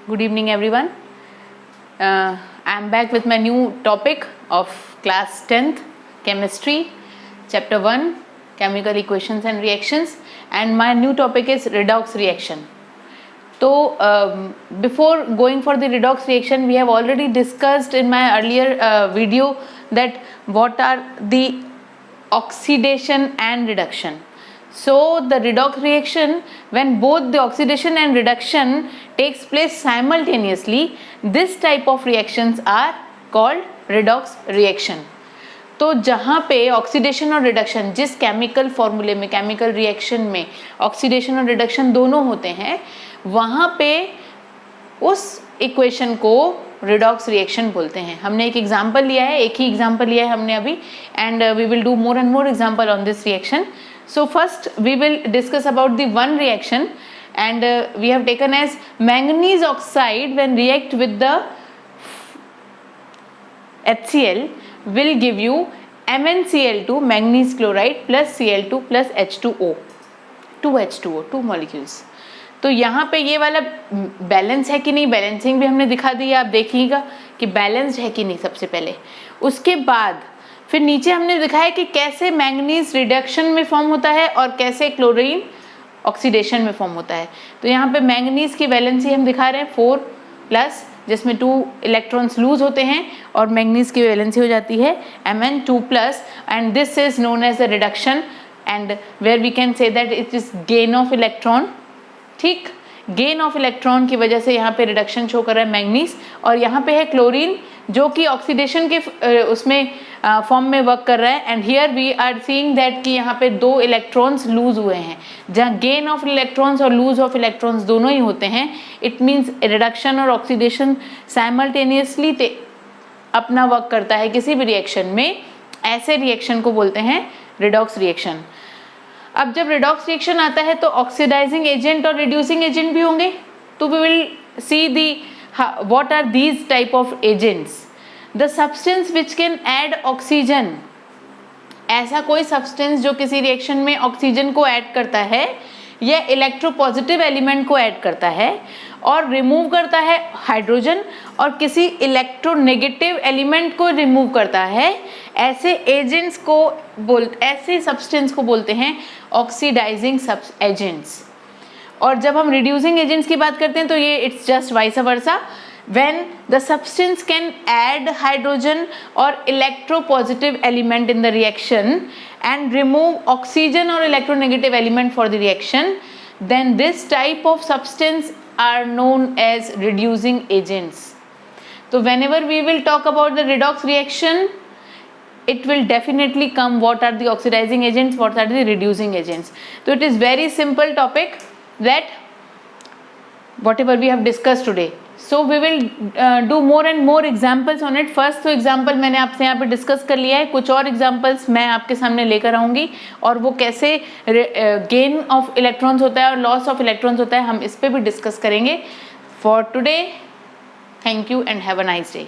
Good evening, everyone. I am back with my new topic of class 10th chemistry, chapter 1 chemical equations and reactions, and my new topic is redox reaction. So before going for the redox reaction, we have already discussed in my earlier video that what are the oxidation and reduction. So the redox reaction, when both the oxidation and reduction takes place simultaneously, this type of reactions are called redox reaction. तो जहाँ पे oxidation और reduction, जिस chemical फॉर्मूले में, chemical reaction में oxidation और reduction दोनों होते हैं, वहाँ पे उस इक्वेशन को रिडॉक्स रिएक्शन बोलते हैं. हमने एक एग्जांपल लिया है, एक ही एग्जांपल लिया है हमने अभी, and we will do more and more example on this reaction. So first we will discuss about the one reaction, and we have taken as manganese oxide when react with the HCl will give you MnCl2 manganese chloride plus Cl2 plus H2O, 2H2O, 2 molecules. तो यहाँ पे ये वाला balance है कि नहीं, balancing भी हमने दिखा दी है, आप देखिएगा कि बैलेंस्ड है कि नहीं सबसे पहले. उसके बाद फिर नीचे हमने दिखाया कि कैसे मैंगनीज रिडक्शन में फॉर्म होता है और कैसे क्लोरीन ऑक्सीडेशन में फॉर्म होता है. तो यहाँ पे मैंगनीज की वैलेंसी हम दिखा रहे हैं 4+, जिसमें 2 इलेक्ट्रॉन्स लूज होते हैं, और मैंगनीज की वैलेंसी हो जाती है Mn2+, and this is known as the reduction, and where we can say that it is gain of electron. ठीक, गेन ऑफ इलेक्ट्रॉन की वजह से यहाँ पे रिडक्शन शो कर रहा है मैंगनीज, और यहाँ पे है क्लोरीन जो कि ऑक्सीडेशन के उसमें फॉर्म में वर्क कर रहा है. And here we are seeing that कि यहाँ पे 2 इलेक्ट्रॉन्स लूज हुए हैं. जहाँ गेन ऑफ इलेक्ट्रॉन्स और लूज ऑफ इलेक्ट्रॉन्स दोनों ही होते हैं, इट मीन्स रिडक्शन और ऑक्सीडेशन साइमल्टेनियसली अपना वर्क करता है किसी भी रिएक्शन में. ऐसे रिएक्शन को बोलते हैं रिडॉक्स रिएक्शन. अब जब रिडॉक्स रिएक्शन आता है तो ऑक्सीडाइजिंग एजेंट और रिड्यूसिंग एजेंट भी होंगे. तो we will see the what are these type of agents. The substance which can add oxygen, ऐसा कोई सब्सटेंस जो किसी रिएक्शन में ऑक्सीजन को ऐड करता है या इलेक्ट्रोपॉजिटिव एलिमेंट को ऐड करता है और रिमूव करता है हाइड्रोजन, और किसी इलेक्ट्रोनेगेटिव एलिमेंट को रिमूव करता है, ऐसे एजेंट्स को ऐसे सब्सटेंस को बोलते हैं ऑक्सीडाइजिंग एजेंट्स. और जब हम रिड्यूसिंग एजेंट्स की बात करते हैं तो ये it's just vice versa. when the substance can add hydrogen or electropositive element in the reaction and remove oxygen or electronegative element for the reaction, then this type of substance are known as reducing agents. So whenever we will talk about the redox reaction, it will definitely come what are the oxidizing agents, what are the reducing agents. So it is very simple topic that whatever we have discussed today. So we will do more and more examples on it. First तो example मैंने आपसे यहाँ पे discuss कर लिया है, कुछ और examples मैं आपके सामने लेकर आऊँगी, और वो कैसे gain of electrons होता है और loss of electrons होता है, हम इस पे भी डिस्कस करेंगे. For today, thank you and have a nice day.